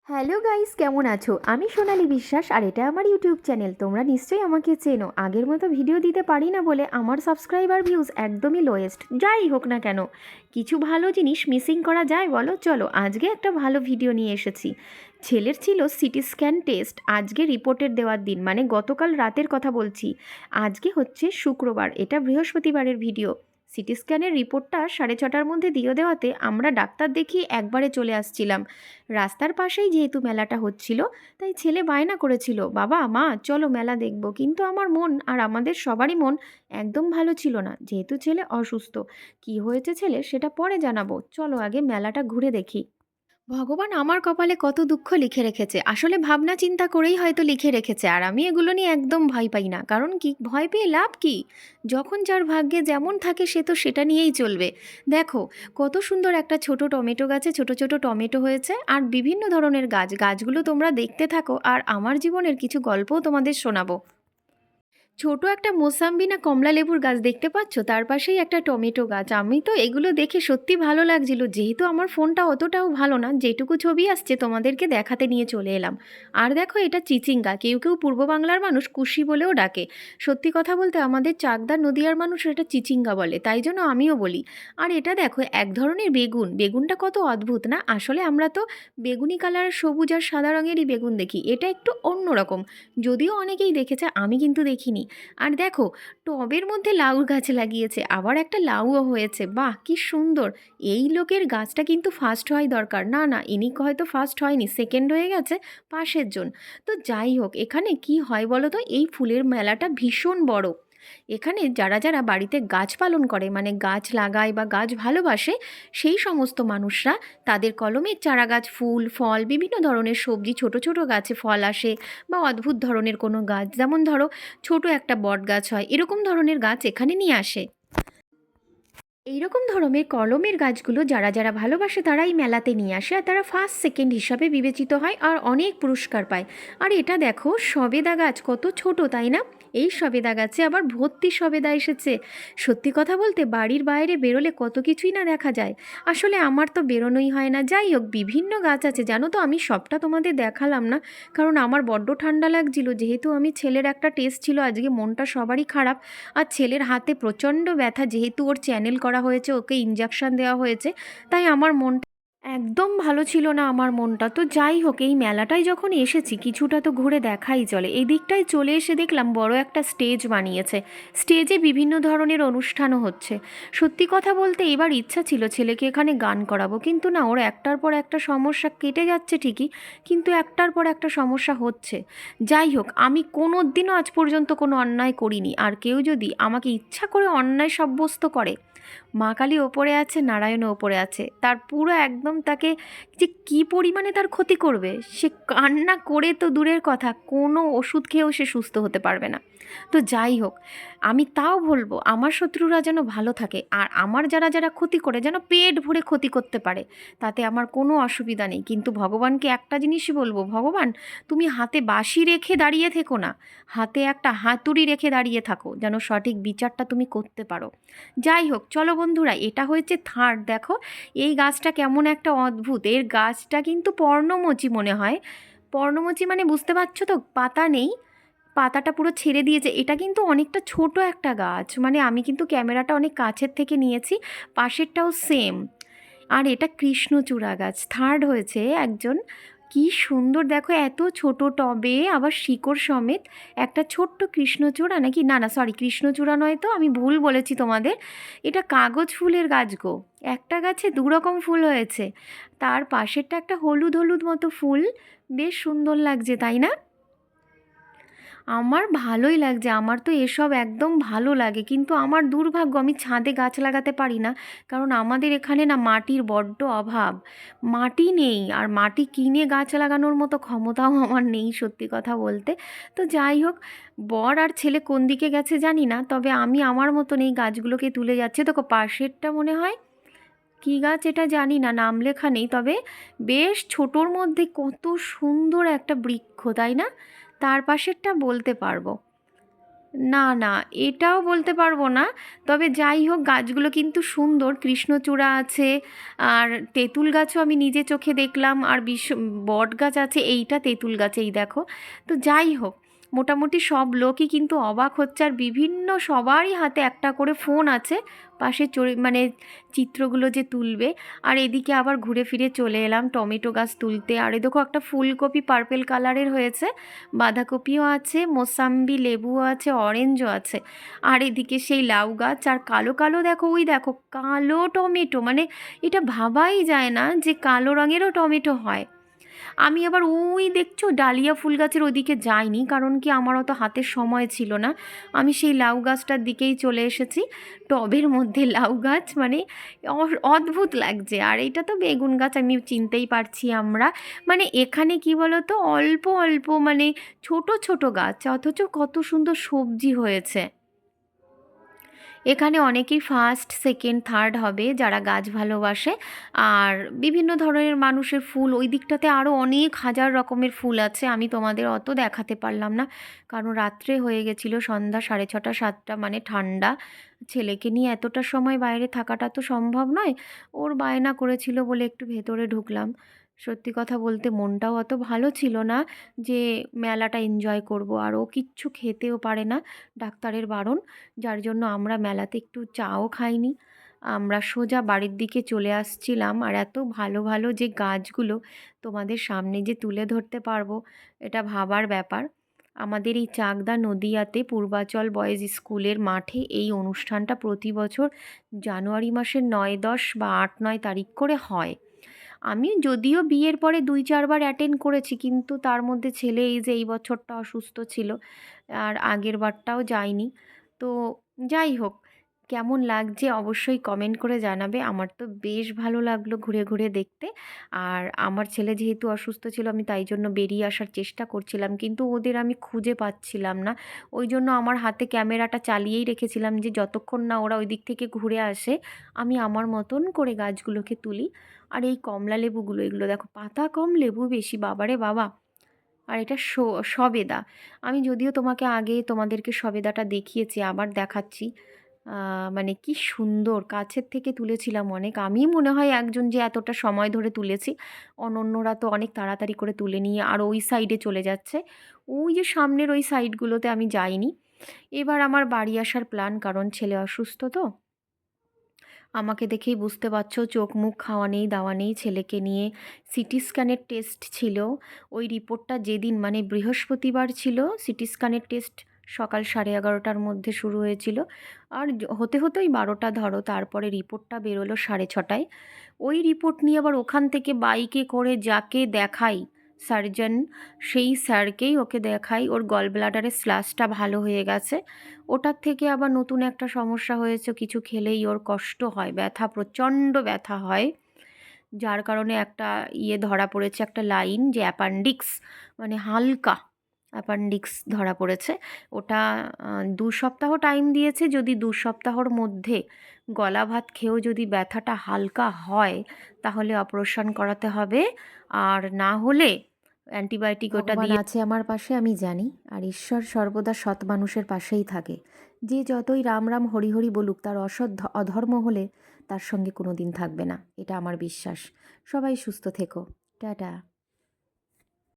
Hello guys, কেমন আছো? আমি সোনালী বিশ্বাস আর এটা আমার ইউটিউব চ্যানেল। তোমরা নিশ্চয়ই আমাকে চেনো। আগের মতো ভিডিও দিতে পারি না বলে আমার সাবস্ক্রাইবার ভিউজ একদমই লোয়েস্ট। যাই হোক না কেন, কিছু ভালো জিনিস মিসিং করা যায় বলো? চলো আজকে একটা ভালো ভিডিও নিয়ে এসেছি। ছেলের ছিল সিটি স্ক্যান টেস্ট, আজকে রিপোর্টের দেওয়ার দিন, মানে গতকাল রাতের কথা বলছি। আজকে হচ্ছে শুক্রবার, এটা বৃহস্পতিবারের ভিডিও। সিটি স্ক্যানের রিপোর্টটা 6:30টার মধ্যে দিয়ে দেওয়াতে আমরা ডাক্তার দেখিয়ে একবারে চলে আসছিলাম। রাস্তার পাশেই যেহেতু মেলাটা হচ্ছিল, তাই ছেলে বায়না করেছিল, বাবা মা চলো মেলা দেখব। কিন্তু আমার মন আর আমাদের সবারই মন একদম ভালো ছিল না, যেহেতু ছেলে অসুস্থ। কি হয়েছে ছেলে সেটা পরে জানাবো, চলো আগে মেলাটা ঘুরে দেখি। ভগবান আমার কপালে কত দুঃখ লিখে রেখেছে, আসলে ভাবনা চিন্তা করেই হয়তো লিখে রেখেছে। আর আমি এগুলো নিয়ে একদম ভয় পাই না, কারণ কি ভয় পেয়ে লাভ কি? যখন যার ভাগ্যে যেমন থাকে সে তো সেটা নিয়েই চলবে। দেখো, কত সুন্দর একটা ছোট টমেটো গাছে ছোট ছোট টমেটো হয়েছে, আর বিভিন্ন ধরনের গাছগুলো তোমরা দেখতে থাকো, আর আমার জীবনের কিছু গল্পও তোমাদের শোনাবো। ছোট একটা মোসাম্বি না কমলা লেবুর গাছ দেখতে পাচ্ছ, তার পাশেই একটা টমেটো গাছ। আমি তো এগুলো দেখে সত্যি ভালো লাগছিল, যেহেতু আমার ফোনটা অতটাও ভালো না, যেটুকু ছবি আসছে তোমাদেরকে দেখাতে নিয়ে চলে এলাম। আর দেখো, এটা চিচিঙ্গা, কেউ কেউ পূর্ব বাংলার মানুষ কুশি বলেও ডাকে। সত্যি কথা বলতে আমাদের চাকদা নদিয়ার মানুষ এটা চিচিঙ্গা বলে, তাই জন্য আমিও বলি। আর এটা দেখো, এক ধরনের বেগুন, বেগুনটা কত অদ্ভুত না? আসলে আমরা তো বেগুনি কালার, সবুজ আর সাদা রঙেরই বেগুন দেখি, এটা একটু অন্যরকম। যদিও অনেকেই দেখেছে, আমি কিন্তু দেখিনি। আর দেখো, টবের মধ্যে লাউ গাছ লাগিয়েছে, আবার একটা লাউও হয়েছে, বাহ কি সুন্দর! এই লোকের গাছটা কিন্তু ফার্স্ট হওয়াই দরকার। না না, ইনি হয়তো ফার্স্ট হয়নি, সেকেন্ড হয়ে গেছে পাশের জন। তো যাই হোক, এখানে কি হয় বলো তো, এই ফুলের মেলাটা ভীষণ বড়। এখানে যারা যারা বাড়িতে গাছ পালন করে, মানে গাছ লাগায় বা গাছ ভালোবাসে, সেই সমস্ত মানুষরা তাদের কলমের চারা গাছ, ফুল ফল, বিভিন্ন ধরনের সবজি, ছোট ছোট গাছে ফল আসে, বা অদ্ভুত ধরনের কোনো গাছ, যেমন ধরো ছোট একটা বট গাছ হয়, এরকম ধরনের গাছ এখানে নিয়ে আসে। এইরকম ধরনের কলমের গাছগুলো যারা যারা ভালোবাসে তারাই মেলাতে নিয়ে আসে, আর তারা ফার্স্ট সেকেন্ড হিসাবে বিবেচিত হয় আর অনেক পুরস্কার পায়। আর এটা দেখো, সবেদা গাছ কত ছোট, তাই না? এই সবেদা গাছে আবার ভর্তি সবেদা এসেছে। সত্যি কথা বলতে বাড়ির বাইরে বেরোলে কত কিছুই না দেখা যায়। আসলে আমার তো বেরোনোই হয় না। যাই হোক, বিভিন্ন গাছ আছে জানো তো, আমি সবটা তোমাদের দেখালাম না, কারণ আমার বড্ড ঠান্ডা লাগছিল, যেহেতু আমি ছেলের একটা টেস্ট ছিল আজকে, মনটা সবারই খারাপ। আর ছেলের হাতে প্রচণ্ড ব্যথা, যেহেতু ওর চ্যানেল করা হয়েছে, ওকে ইঞ্জেকশন দেওয়া হয়েছে, তাই আমার মনটা একদম ভালো ছিল না, আমার মনটা। তো যাই হোক, এই মেলাটায় যখন এসেছি কিছুটা তো ঘুরে দেখাই চলে। এই দিকটায় চলে এসে দেখলাম বড় একটা স্টেজ বানিয়েছে, স্টেজে বিভিন্ন ধরনের অনুষ্ঠানও হচ্ছে। সত্যি কথা বলতে এবার ইচ্ছা ছিল ছেলেকে এখানে গান করাবো, কিন্তু না, ওর একটার পর একটা সমস্যা কেটে যাচ্ছে ঠিকই, কিন্তু একটার পর একটা সমস্যা হচ্ছে। যাই হোক, আমি কোনো দিনও আজ পর্যন্ত কোনো অন্যায় করিনি, আর কেউ যদি আমাকে ইচ্ছা করে অন্যায় সাব্যস্ত করে, মা কালী ওপরে আছে, নারায়ণও ওপরে আছে, তার পুরো একদম তাকে যে কী পরিমাণে তার ক্ষতি করবে, সে কান্না করে তো দূরের কথা, কোনো ওষুধ খেয়েও সে সুস্থ হতে পারবে না। তো যাই হোক, আমি তাও বলবো আমার শত্রুরা যেন ভালো থাকে, আর আমার যারা যারা ক্ষতি করে যেন পেট ভরে ক্ষতি করতে পারে, তাতে আমার কোনো অসুবিধা নেই। কিন্তু ভগবানকে একটা জিনিসই বলবো, ভগবান তুমি হাতে বাঁশি রেখে দাঁড়িয়ে থেকো না, হাতে একটা হাতুড়ি রেখে দাঁড়িয়ে থাকো, যেন সঠিক বিচারটা তুমি করতে পারো। যাই হোক, চলো বন্ধুরা, এটা হয়েছে থার্ড। দেখো এই গাছটা কেমন একটা অদ্ভুত, এর গাছটা কিন্তু পর্ণমোচী মনে হয়। পর্ণমোচী মানে বুঝতে পারছো তো, পাতা নেই, পাতাটা পুরো ছেড়ে দিয়েছে। এটা কিন্তু অনেকটা ছোট একটা গাছ, মানে আমি কিন্তু ক্যামেরাটা অনেক কাছের থেকে নিয়েছি, পাশেরটাও সেম। আর এটা কৃষ্ণচূড়া গাছ, থার্ড হয়েছে একজন। কি সুন্দর দেখো, এত ছোট টবে আবার শিকড় সমেত একটা ছোট্ট কৃষ্ণচূড়া, নাকি না না সরি, কৃষ্ণচূড়া নয় তো, আমি ভুল বলেছি তোমাদের, এটা কাগজ ফুলের গাছ গো। একটা গাছে দু রকম ফুল হয়েছে, তার পাশেরটা একটা হলুদ হলুদ মতো ফুল, বেশ সুন্দর লাগছে তাই না? আমার ভালোই লাগছে, আমার তো এসব একদম ভালো লাগে, কিন্তু আমার দুর্ভাগ্য আমি ছাদে গাছ লাগাতে পারি না, কারণ আমাদের এখানে না মাটির বড্ড অভাব, মাটি নেই, আর মাটি কিনে গাছ লাগানোর মতো ক্ষমতাও আমার নেই সত্যি কথা বলতে। তো যাই হোক, বর আর ছেলে কোন দিকে গেছে জানি না, তবে আমি আমার মতন এই গাছগুলোকে তুলে যাচ্ছে। দেখো পাশেরটা মনে হয় কী গাছ এটা জানি না, নাম লেখা নেই, তবে বেশ ছোটোর মধ্যে কত সুন্দর একটা বৃক্ষ, তাই না? তার পাশেরটা বলতে পারবো। না না, এটাও বলতে পারবো না। তবে যাই হোক, গাছগুলো কিন্তু সুন্দর, কৃষ্ণচূড়া আছে, আর তেঁতুল গাছও আমি নিজে চোখে দেখলাম, আর বট গাছ আছে, এইটা তেঁতুল গাছ, এই দেখো। তো যাই হোক, মোটামুটি সব লোকই কিন্তু অবাক হচ্ছে, আর বিভিন্ন সবারই হাতে একটা করে ফোন আছে, পাশে মানে চিত্রগুলো যে তুলবে। আর এদিকে আবার ঘুরে ফিরে চলে এলাম টমেটো গাছ তুলতে। আর এ দেখো, একটা ফুলকপি পার্পেল কালারের হয়েছে, বাঁধাকপিও আছে, মোসাম্বি লেবুও আছে, অরেঞ্জও আছে। আর এদিকে সেই লাউ গাছ, আর কালো কালো দেখো, ওই দেখো কালো টমেটো, মানে এটা ভাবাই যায় না যে কালো রঙেরও টমেটো হয়। আমি আবার ওই দেখছো ডালিয়া ফুল গাছের ওদিকে যাইনি, কারণ কি আমার অত হাতের সময় ছিল না। আমি সেই লাউ গাছটার দিকেই চলে এসেছি। টবের মধ্যে লাউ গাছ, মানে অদ্ভুত লাগছে। আর এটা তো বেগুন গাছ, আমি চিনতেই পারছি আমরা। মানে এখানে কি বলতো, অল্প অল্প মানে ছোট ছোট গাছ, অথচ কত সুন্দর সবজি হয়েছে। এখানে অনেকেই ফার্স্ট সেকেন্ড থার্ড হবে যারা গাছ ভালোবাসে। আর বিভিন্ন ধরনের মানুষের ফুল ওই দিকটাতে, আরও অনেক হাজার রকমের ফুল আছে, আমি তোমাদের অত দেখাতে পারলাম না, কারণ রাত্রে হয়ে গেছিলো, সন্ধ্যা 6:30 7টা, মানে ঠান্ডা। ছেলেকে নিয়ে এতটা সময় বাইরে থাকাটা তো সম্ভব নয়। ওর বায়না করেছিল বলে একটু ভেতরে ঢুকলাম। সত্যি কথা বলতে মনটাও অত ভালো ছিল না যে মেলাটা এনজয় করব, আর ও কিচ্ছু খেতেও পারে না, ডাক্তারের বারণ। যার জন্য আমরা মেলাতে একটু চাও খাইনি, আমরা সোজা বাড়ির দিকে চলে আসছিলাম। আর এত ভালো ভালো যে গাছগুলো তোমাদের সামনে যে তুলে ধরতে পারবো, এটা ভাবার ব্যাপার। আমাদের এই চাকদা নদিয়াতে পূর্বাচল বয়েজ স্কুলের মাঠে এই অনুষ্ঠানটা প্রতি বছর জানুয়ারি মাসের 9 10 বা 8 9 তারিখ করে হয়। আমি যদিও বিয়ের পরে 2 4 বার অ্যাটেন্ড করেছি, কিন্তু তার মধ্যে ছেলে এই যে এই বছরটা অসুস্থ ছিল, আর আগের বারটাও যাইনি। তো যাই হোক, কেমন লাগছে অবশ্যই কমেন্ট করে জানাবে। আমার তো বেশ ভালো লাগলো ঘুরে ঘুরে দেখতে। আর আমার ছেলে যেহেতু অসুস্থ ছিল, আমি তাই জন্য বেরিয়ে আসার চেষ্টা করছিলাম, কিন্তু ওদের আমি খুঁজে পাচ্ছিলাম না। ওই জন্য আমার হাতে ক্যামেরাটা চালিয়েই রেখেছিলাম, যে যতক্ষণ না ওরা ওই দিক থেকে ঘুরে আসে আমি আমার মতন করে গাছগুলোকে তুলি। আর এই কমলা লেবুগুলো, এগুলো দেখো, পাতা কম লেবু বেশি, বাবারে বাবা। আর এটা সবেদা। আমি যদিও তোমাকে আগে তোমাদেরকে সবেদাটা দেখিয়েছি, আবার দেখাচ্ছি। মানে কি সুন্দর, কাছের থেকে তুলেছিলাম অনেক। আমি মনে হয় একজন যে এতটা সময় ধরে তুলেছি, অন্যরা তো অনেক তাড়াতাড়ি করে তুলে নিয়ে আর ওই সাইডে চলে যাচ্ছে। ওই যে সামনের ওই সাইডগুলোতে আমি যাইনি। এবার আমার বাড়ি আসার প্ল্যান, কারণ ছেলে অসুস্থ তো। আমাকে দেখেই বুঝতে পারছো, চোখ মুখ খাওয়া নেই দাওয়া নেই ছেলেকে নিয়ে। সিটি স্ক্যানের টেস্ট ছিল, ওই রিপোর্টটা যেদিন মানে বৃহস্পতিবার ছিল, সিটি স্ক্যানের টেস্ট সকাল 11:30টার মধ্যে শুরু হয়েছিল, আর হতে হতেই 12টা ধরো, তারপরে রিপোর্টটা বেরোলো 6:30টায়। ওই রিপোর্ট নিয়ে আবার ওখান থেকে বাইকে করে যাকে দেখাই, সার্জন, সেই স্যারকেই ওকে দেখাই, ওর গল ব্লাডারের স্ল্যাশটা ভালো হয়ে গেছে। ওটার থেকে আবার নতুন একটা সমস্যা হয়েছে, কিছু খেলেই ওর কষ্ট হয়, ব্যথা, প্রচণ্ড ব্যথা হয়। যার কারণে একটা ধরা পড়েছে, একটা লাইন, যে অ্যাপেন্ডিক্স, মানে হালকা অ্যাপেন্ডিক্স ধরা পড়েছে। ওটা 2 সপ্তাহ টাইম দিয়েছে, যদি 2 সপ্তাহর মধ্যে গলা ভাত খেয়েও যদি ব্যথাটা হালকা হয় তাহলে অপারেশন করাতে হবে, আর না হলে অ্যান্টিবায়োটিক ওটা ভগবান দিয়ে। আছে আমার পাশে আমি জানি, আর ঈশ্বর সর্বদা সৎ মানুষের পাশেই থাকে। যে যতই রাম রাম হরি হরি বলুক, তার অসৎ অধর্ম হলে তার সঙ্গে কোনো দিন থাকবে না, এটা আমার বিশ্বাস। সবাই সুস্থ থেকো। টাটা।